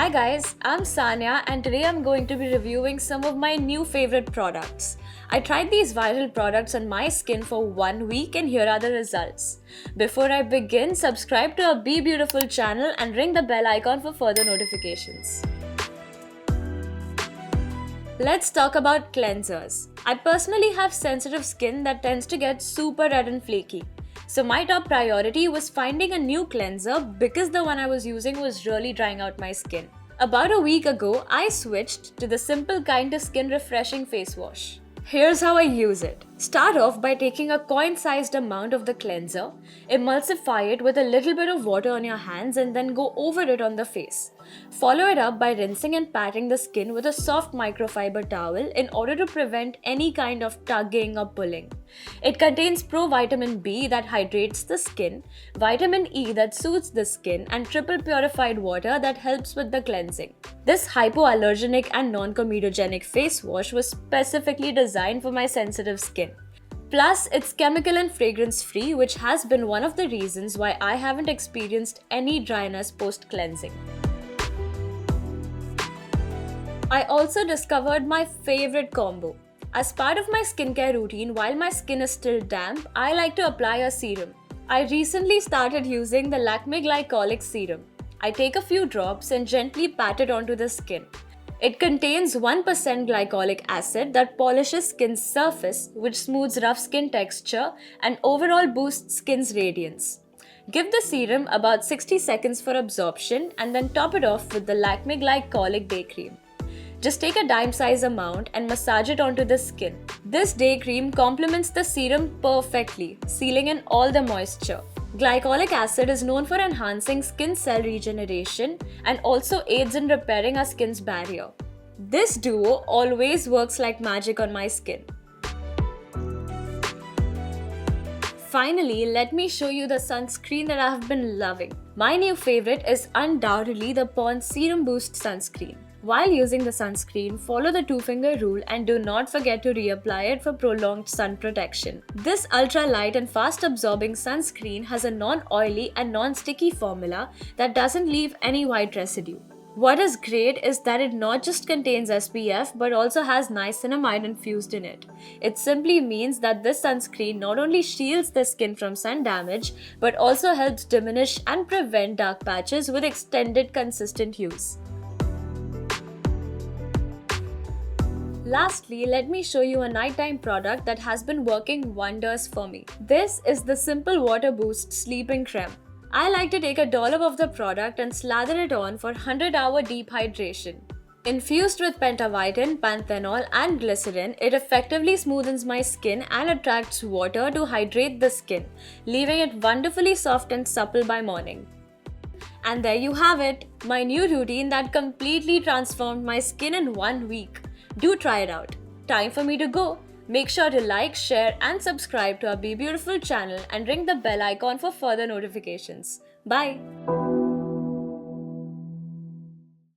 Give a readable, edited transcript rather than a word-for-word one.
Hi guys, I'm Sanya and today I'm going to be reviewing some of my new favorite products. I tried these viral products on my skin for 1 week and here are the results. Before I begin, subscribe to our Be Beautiful channel and ring the bell icon for further notifications. Let's talk about cleansers. I personally have sensitive skin that tends to get super red and flaky. So my top priority was finding a new cleanser because the one I was using was really drying out my skin. About a week ago, I switched to the Simple Kind to Skin Refreshing Face Wash. Here's how I use it. Start off by taking a coin-sized amount of the cleanser, emulsify it with a little bit of water on your hands and then go over it on the face. Follow it up by rinsing and patting the skin with a soft microfiber towel in order to prevent any kind of tugging or pulling. It contains provitamin B that hydrates the skin, vitamin E that soothes the skin, and triple purified water that helps with the cleansing. This hypoallergenic and non-comedogenic face wash was specifically designed for my sensitive skin. Plus, it's chemical and fragrance free, which has been one of the reasons why I haven't experienced any dryness post-cleansing. I also discovered my favorite combo. As part of my skincare routine, while my skin is still damp, I like to apply a serum. I recently started using the Lakme Glycolic Serum. I take a few drops and gently pat it onto the skin. It contains 1% glycolic acid that polishes skin's surface, which smooths rough skin texture and overall boosts skin's radiance. Give the serum about 60 seconds for absorption and then top it off with the Lakme Glycolic Day Cream. Just take a dime-size amount and massage it onto the skin. This day cream complements the serum perfectly, sealing in all the moisture. Glycolic acid is known for enhancing skin cell regeneration and also aids in repairing our skin's barrier. This duo always works like magic on my skin. Finally, let me show you the sunscreen that I have been loving. My new favorite is undoubtedly the Pond's Serum Boost Sunscreen. While using the sunscreen, follow the two-finger rule and do not forget to reapply it for prolonged sun protection. This ultra-light and fast-absorbing sunscreen has a non-oily and non-sticky formula that doesn't leave any white residue. What is great is that it not just contains SPF but also has niacinamide infused in it. It simply means that this sunscreen not only shields the skin from sun damage but also helps diminish and prevent dark patches with extended consistent use. Lastly, let me show you a nighttime product that has been working wonders for me. This is the Simple Water Boost Sleeping Creme. I like to take a dollop of the product and slather it on for 100-hour deep hydration. Infused with pentavitin, panthenol and glycerin, it effectively smoothens my skin and attracts water to hydrate the skin, leaving it wonderfully soft and supple by morning. And there you have it, my new routine that completely transformed my skin in 1 week. Do try it out. Time for me to go. Make sure to like, share and subscribe to our Be Beautiful channel and ring the bell icon for further notifications. Bye!